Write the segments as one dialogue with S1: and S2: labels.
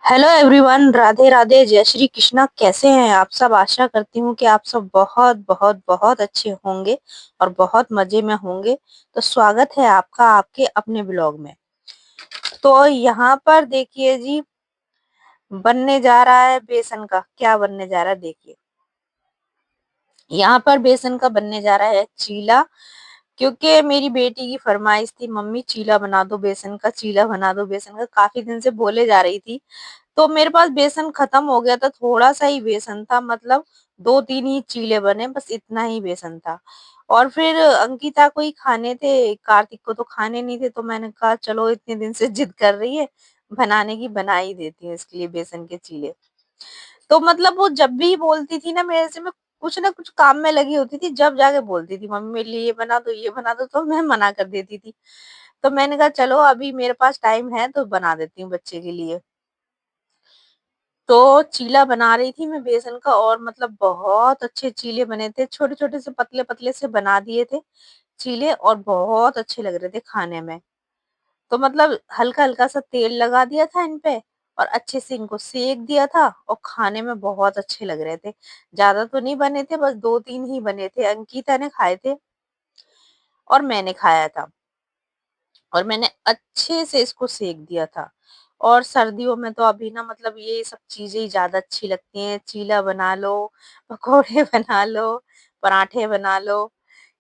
S1: Hello everyone, Radhe Radhe, जय श्री कृष्णा। कैसे हैं आप सब? आशा करती हूँ कि आप सब बहुत बहुत बहुत अच्छे होंगे और बहुत मजे में होंगे। तो स्वागत है आपका आपके अपने ब्लॉग में। तो यहाँ पर देखिए जी, बनने जा रहा है बेसन का। क्या बनने जा रहा है देखिए। यहाँ पर बेसन का बनने जा रहा है चीला, क्योंकि मेरी बेटी की फरमाइश थी, मम्मी चीला बना दो बेसन का, चीला बना दो बेसन का। काफी दिन से बोले जा रही थी। तो मेरे पास बेसन खत्म हो गया था, थोड़ा सा ही बेसन था, मतलब 2-3 ही चीले बने, बस इतना ही बेसन था। और फिर अंकिता को ही खाने थे, कार्तिक को तो खाने नहीं थे। तो मैंने कहा चलो इतने दिन से जिद कर रही है, बनाने की बना ही देती हूँ इसके लिए बेसन के चीले। तो मतलब वो जब भी बोलती थी ना मेरे से, मैं कुछ ना कुछ काम में लगी होती थी, जब जाके बोलती थी मम्मी मेरे लिए ये बना दो, ये बना दो, तो मैं मना कर देती थी। तो मैंने कहा चलो अभी मेरे पास टाइम है तो बना देती हूँ बच्चे के लिए। तो चीला बना रही थी मैं बेसन का, और मतलब बहुत अच्छे चीले बने थे। छोटे-छोटे से पतले-पतले से बना दिए थे चीले, और बहुत अच्छे लग रहे थे खाने में। तो मतलब हल्का-हल्का सा तेल लगा दिया था इन पे, और अच्छे से इनको सेक दिया था, और खाने में बहुत अच्छे लग रहे थे। ज़्यादा तो नहीं बने थे, बस 2-3 ही बने थे। अंकिता ने खाए थे और मैंने खाया था। और मैंने अच्छे से इसको सेक दिया था। और सर्दियों में तो अभी ना मतलब ये सब चीजें ही ज्यादा अच्छी लगती हैं। चीला बना लो, पकोड़े बना लो, पराठे बना लो,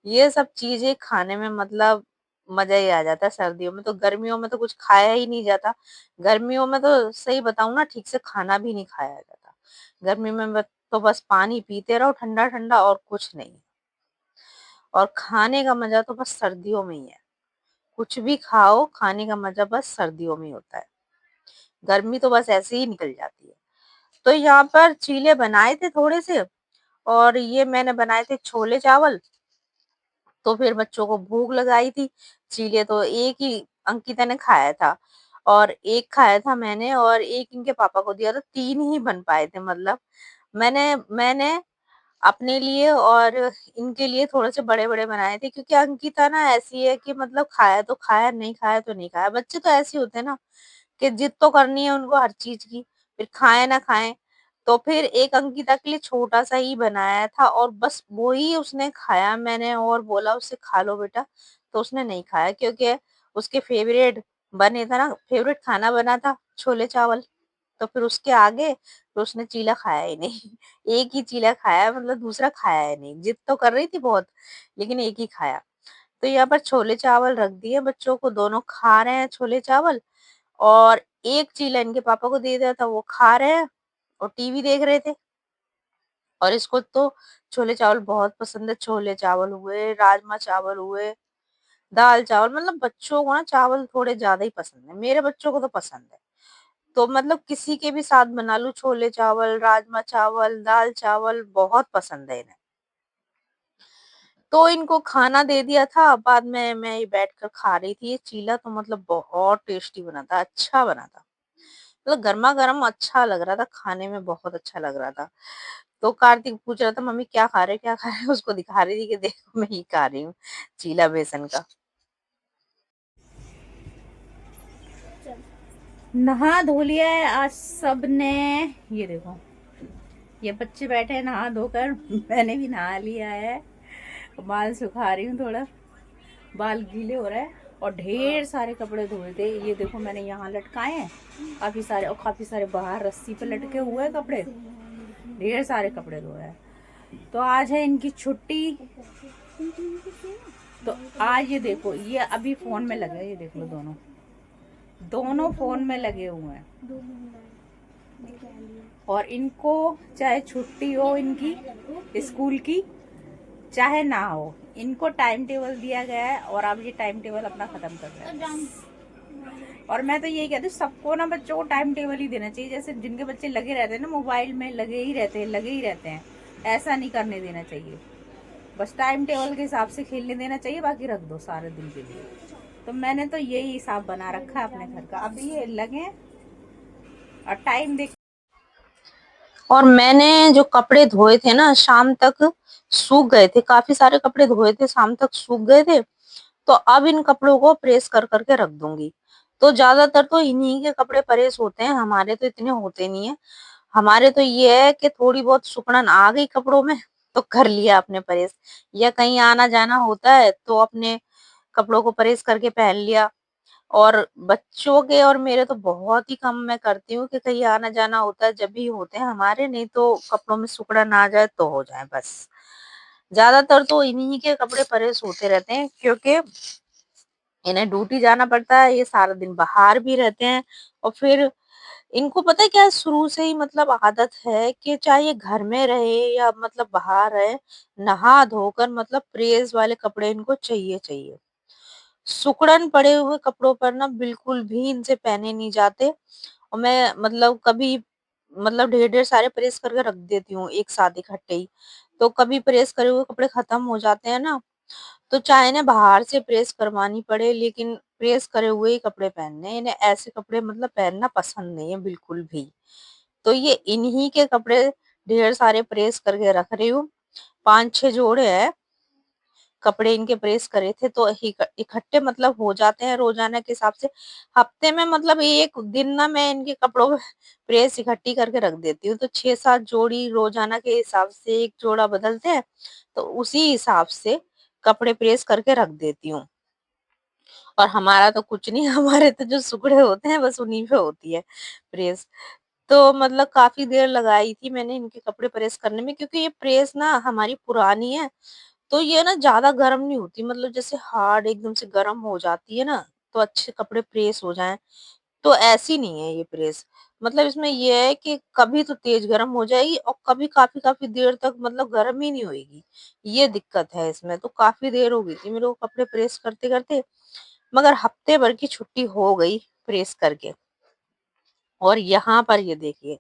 S1: ये सब चीजें खाने में मतलब मजा ही आ जाता है। सर्दियों में तो, गर्मियों में तो कुछ खाया ही नहीं जाता। गर्मियों में तो सही बताऊं ना, ठीक से खाना भी नहीं खाया जाता। गर्मी में तो बस पानी पीते रहो ठंडा ठंडा, और कुछ नहीं। और खाने का मजा तो बस सर्दियों में ही है। कुछ भी खाओ, खाने का मजा बस सर्दियों में ही होता है। गर्मी तो बस ऐसे ही निकल जाती है। तो यहाँ पर चीले बनाए थे थोड़े से, और ये मैंने बनाए थे छोले चावल। तो फिर बच्चों को भूख लगाई थी। चीले तो एक ही अंकिता ने खाया था, और एक खाया था मैंने, और एक इनके पापा को दिया था। 3 ही बन पाए थे मतलब। मैंने मैंने अपने लिए और इनके लिए थोड़े से बड़े-बड़े बनाए थे, क्योंकि अंकिता ना ऐसी है कि मतलब खाया तो खाया, नहीं खाया तो नहीं खाया। बच्चे तो ऐसे होते हैं ना कि जिद तो करनी है उनको हर चीज़ की, फिर खाएँ ना खाएँ। तो फिर एक अंकिता के लिए छोटा-सा ही बनाया था, और बस वो ही उसने खाया। मैंने और बोला उससे खा लो बेटा, तो उसने नहीं खाया, क्योंकि उसके फ़ेवरेट बने था ना, फ़ेवरेट खाना बना था छोले-चावल। तो फिर उसके आगे तो उसने चीला खाया ही नहीं। एक ही चीला खाया, मतलब दूसरा खाया ही नहीं। जिद तो कर रही थी बहुत, लेकिन एक ही खाया। तो यहाँ पर छोले-चावल रख दिए बच्चों को, दोनों खा रहे हैं छोले-चावल। और एक चीला इनके पापा को दे दिया था, वो खा रहे हैं और टीवी देख रहे थे। और इसको तो छोले-चावल बहुत पसंद है। छोले-चावल हुए, राजमा-चावल हुए, दाल-चावल, मतलब बच्चों को ना चावल थोड़े ज़्यादा ही पसंद है। मेरे बच्चों को तो पसंद है। तो मतलब किसी के भी साथ बना लूँ, छोले-चावल, राजमा-चावल, दाल-चावल बहुत पसंद है इन्हें। तो इनको खाना दे दिया था, बाद में मैं ही बैठकर खा रही थी। ये चीला तो मतलब बहुत टेस्टी बना था, अच्छा बना था। मतलब गरमा-गरम अच्छा लग रहा था, खाने में बहुत अच्छा लग रहा था। तो कार्तिक पूछ रहा था मम्मी क्या खा रहे, क्या खा रहे? उसको दिखा रही थी कि देखो मैं ये खा रही हूँ, चीला बेसन का।
S2: नहा धो लिया है आज सबने। ये देखो, ये बच्चे बैठे हैं नहा धोकर। मैंने भी नहा लिया है। बाल सुखा रही हूँ थोड़ा, बाल गीले हो रहे हैं। और ढेर सारे कपड़े धोए थे, ये देखो मैंने यहाँ लटकाए हैं काफी सारे, और काफी सारे बाहर रस्सी पे लटके हुए हैं कपड़े। ढेर सारे कपड़े धोए हैं। तो आज है इनकी छुट्टी। तो आज ये देखो, ये अभी फोन में लगे हैं, ये देख लो, दोनों दोनों फोन में लगे हुए हैं। और इनको चाहे छुट्टी हो इनकी स्कूल की, चाहे ना हो, इनको टाइम टेबल दिया गया है, और अब ये टाइम टेबल अपना खत्म कर रहे हैं। और मैं तो यही कहती हूँ सबको ना, बच्चों को टाइम टेबल ही देना चाहिए। जैसे जिनके बच्चे लगे रहते हैं ना मोबाइल में, लगे ही रहते हैं, लगे ही रहते हैं, ऐसा नहीं करने देना चाहिए। बस टाइम टेबल के हिसाब से खेलने देना चाहिए, बाकी रख दो सारे दिन के लिए। तो मैंने तो यही हिसाब बना रखा है अपने घर का। अभी ये लगे और टाइम देख।
S1: और मैंने जो कपड़े धोए थे ना, शाम तक सूख गए थे। काफ़ी सारे कपड़े धोए थे, शाम तक सूख गए थे। तो अब इन कपड़ों को प्रेस कर कर के रख दूँगी। तो ज़्यादातर तो इन्हीं के कपड़े प्रेस होते हैं, हमारे तो इतने होते नहीं हैं। हमारे तो ये है कि थोड़ी बहुत सिकुड़न आ गई कपड़ों में, तो कर लिया आपने प्रेस, या कहीं आना-जाना होता है तो अपने कपड़ों को प्रेस करके पहन लिया। और बच्चों के और मेरे तो बहुत ही कम मैं करती हूँ कि कहीं आना-जाना होता है, जब भी होते हैं हमारे, नहीं तो कपड़ों में सिकुड़न आ जाए तो हो जाए बस। ज़्यादातर तो इन्हीं के कपड़े प्रेस होते रहते हैं, क्योंकि इन्हें ड्यूटी जाना पड़ता है, ये सारा दिन बाहर भी रहते हैं, और फिर इनको पता है क्या, शुरू से ही मतलब आदत है कि चाहे ये घर में रहे या मतलब बाहर रहे, नहा धोकर मतलब प्रेस वाले कपड़े इनको चाहिए चाहिए। सिकुड़न पड़े हुए कपड़ों पर ना बिल्कुल भी इनसे पहने नहीं जाते, और मैं मतलब कभी मतलब ढेर-ढेर सारे प्रेस करके रख देती हूँ एक साथ इकट्ठे ही। तो कभी प्रेस करे हुए कपड़े खत्म हो जाते हैं ना, तो चाहे इन्हें बाहर से प्रेस करवानी पड़े, लेकिन प्रेस करे हुए ही कपड़े पहनने हैं। इन्हें ऐसे कपड़े मतलब पहनना पसंद नहीं है बिल्कुल भी। तो ये इन्हीं के कपड़े ढेर सारे प्रेस करके रख रही हूँ। 5-6 जोड़े हैं, कपड़े इनके प्रेस करे थे, तो इकट्ठे मतलब हो जाते हैं रोज़ाना के हिसाब से। हफ्ते में मतलब 1 दिन ना मैं इनके कपड़ों में प्रेस इकट्ठी करके रख देती हूँ। तो 6-7 जोड़ी रोज़ाना के हिसाब से 1 जोड़ा बदलते हैं, तो उसी हिसाब से कपड़े प्रेस करके रख देती हूँ। और हमारा तो कुछ नहीं, हमारे तो जो सुकड़े होते हैं बस उन्हीं पे होती है प्रेस। तो मतलब काफ़ी देर लगाई थी मैंने इनके कपड़े प्रेस करने में, क्योंकि ये प्रेस ना हमारी पुरानी है, तो ये ना ज़्यादा गर्म नहीं होती, मतलब जैसे हार्ड एकदम से गर्म हो जाती है ना, तो अच्छे कपड़े प्रेस हो जाएँ, तो ऐसी नहीं है ये प्रेस। मतलब इसमें ये है कि कभी तो तेज़ गर्म हो जाएगी और कभी काफ़ी-काफ़ी देर तक मतलब गर्म ही नहीं होएगी। ये दिक्कत है इसमें, तो काफ़ी देर हो गई थी मेरे को कपड़े प्रेस करते-करते, मगर हफ्ते भर की छुट्टी हो गई प्रेस करके। और यहाँ पर ये देखिए,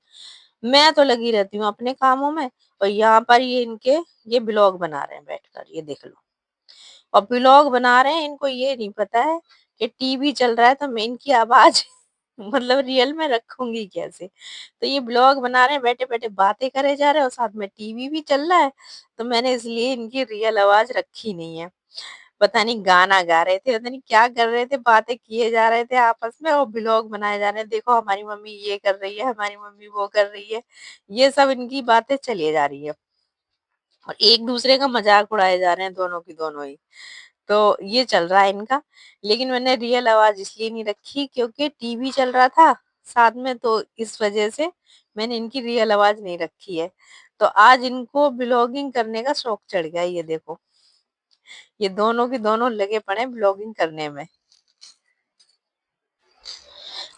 S1: मैं तो लगी रहती हूँ अपने कामों में, और यहाँ पर ये इनके ये ब्लॉग बना रहे हैं बैठकर, ये देख लो। और व्लॉग बना रहे हैं, इनको ये नहीं पता है कि टीवी चल रहा है, तो मैं इनकी आवाज़ मतलब रियल में रखूँगी कैसे? तो ये व्लॉग बना रहे हैं, बैठे-बैठे बातें करे जा रहे हैं और साथ में टीवी भी चल रहा है, तो मैंने इसलिए इनकी रियल आवाज़ रखी नहीं है। पता नहीं गाना गा रहे थे, पता नहीं क्या कर रहे थे, बातें किए जा रहे थे आपस में और व्लॉग बनाए जा रहे हैं। देखो हमारी मम्मी ये कर रही है, हमारी मम्मी वो कर रही है। ये सब इनकी बातें चली जा रही है, और एक-दूसरे का मज़ाक उड़ाए जा रहे हैं दोनों की दोनों ही। तो ये चल रहा है इनका। लेकिन मैंने रियल आवाज़ इसलिए नहीं रखी क्योंकि टीवी चल रहा था साथ में, तो इस वज़ह से मैंने इनकी रियल आवाज़ नहीं रखी है। तो आज इनको व्लॉगिंग करने का शौक चढ़ गया, ये देखो। ये दोनों के दोनों लगे पड़े हैं व्लॉगिंग करने में।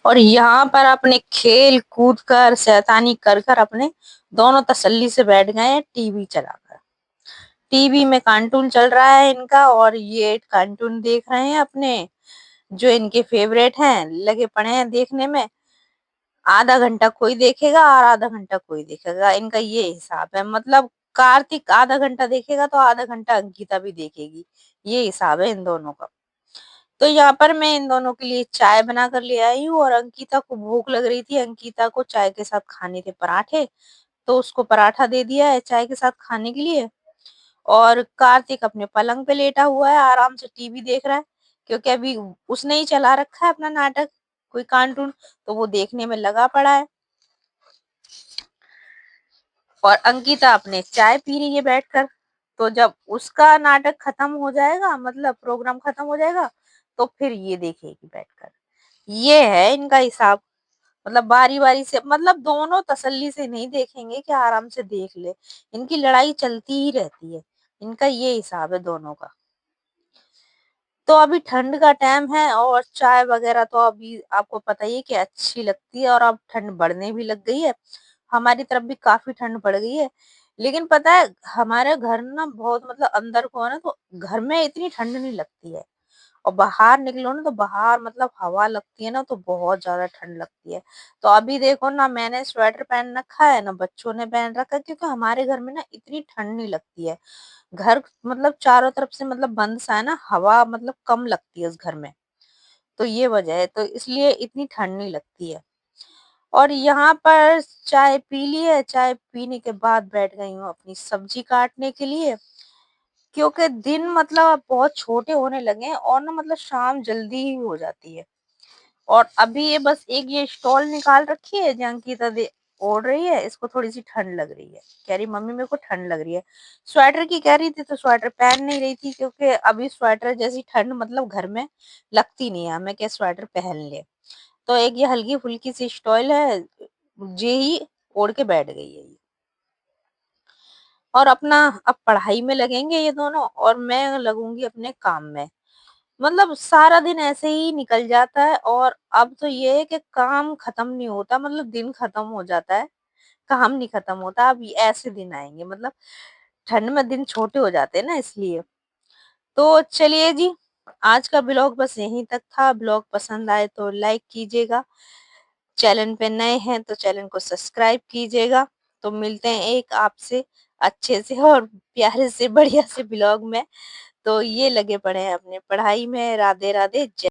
S1: और यहाँ पर अपने खेल-कूद कर, शैतानी कर कर अपने दोनों तसल्ली से बैठ गए हैं टीवी चलाकर। टीवी में कार्टून चल रहा है इनका, और ये कार्टून देख रहे हैं अपने, जो इनके फेवरेट हैं, लगे पड़े हैं देखने में। आधा घंटा कोई देखेगा और आधा घंटा कोई देखेगा, इनका ये हिसाब है। मतलब कार्तिक आधा घंटा देखेगा तो आधा घंटा अंकिता भी देखेगी, ये हिसाब है इन दोनों का। तो यहाँ पर मैं इन दोनों के लिए चाय बना कर ले आई हूँ, और अंकिता को भूख लग रही थी, अंकिता को चाय के साथ खाने थे पराठे, तो उसको पराठा दे दिया है चाय के साथ खाने के लिए। और कार्तिक अपने पलंग पे लेटा हुआ है, आराम से टीवी देख रहा है, क्योंकि अभी उसने ही चला रखा है अपना नाटक, कोई कार्टून, तो वो देखने में लगा पड़ा है। और अंकिता अपने चाय पी रही है बैठकर। तो जब उसका नाटक खत्म हो जाएगा, मतलब प्रोग्राम खत्म हो जाएगा, तो फिर ये देखेगी बैठकर। ये है इनका हिसाब। मतलब बारी-बारी से, मतलब दोनों तसल्ली से नहीं देखेंगे कि आराम से देख ले। इनकी लड़ाई चलती ही रहती है। इनका ये हिसाब है दोनों का। तो अभी ठंड का टाइम है, और चाय वगैरह तो अभी आपको पता ही है कि अच्छी लगती है, और अब ठंड बढ़ने भी लग गई है। हमारी तरफ भी काफ़ी ठंड पड़ गई है। लेकिन पता है, हमारे घर ना बहुत मतलब अंदर को है ना, तो घर में इतनी ठंड नहीं लगती है। और बाहर निकलो ना, तो बाहर मतलब हवा लगती है ना, तो बहुत ज़्यादा ठंड लगती है। तो अभी देखो ना, मैंने स्वेटर पहन रखा है ना, बच्चों ने पहन रखा है, क्योंकि हमारे घर में ना इतनी ठंड नहीं लगती है। घर मतलब चारों तरफ से मतलब बंद सा है ना, हवा मतलब कम लगती है उस घर में। तो ये वजह है, तो इसलिए इतनी ठंड नहीं लगती है। और यहाँ पर चाय पी ली है, चाय पीने के बाद बैठ गई हूँ अपनी सब्जी काटने के लिए, क्योंकि दिन मतलब अब बहुत छोटे होने लगे हैं, और ना मतलब शाम जल्दी ही हो जाती है। और अभी ये बस एक ये स्टॉल निकाल रखी है, जहाँ अंकिता दे ओढ़ रही है, इसको थोड़ी सी ठंड लग रही है, कह रही मम्मी मेरे को ठंड लग रही है। स्वेटर की कह रही थी तो स्वेटर पहन नहीं रही थी, क्योंकि अभी स्वेटर जैसी ठंड मतलब घर में लगती नहीं है हमें, क्या स्वेटर पहन ले। तो एक ये हल्की फुल्की सी स्टॉल है, जे ही ओढ़ के बैठ गई है ये। और अपना अब पढ़ाई में लगेंगे ये दोनों, और मैं लगूंगी अपने काम में। मतलब सारा दिन ऐसे ही निकल जाता है, और अब तो ये है कि काम खत्म नहीं होता, मतलब दिन खत्म हो जाता है, काम नहीं खत्म होता। अब ऐसे दिन आएंगे, मतलब ठंड में दिन छोटे हो जाते हैं ना, इसलिए। तो चलिए जी, आज का ब्लॉग बस यहीं तक था। ब्लॉग पसंद आए तो लाइक कीजिएगा, चैनल पे नए हैं तो चैनल को सब्सक्राइब कीजिएगा। तो मिलते हैं एक आपसे अच्छे से और प्यारे से बढ़िया से ब्लॉग में। तो ये लगे पड़े हैं अपने पढ़ाई में। राधे राधे। जय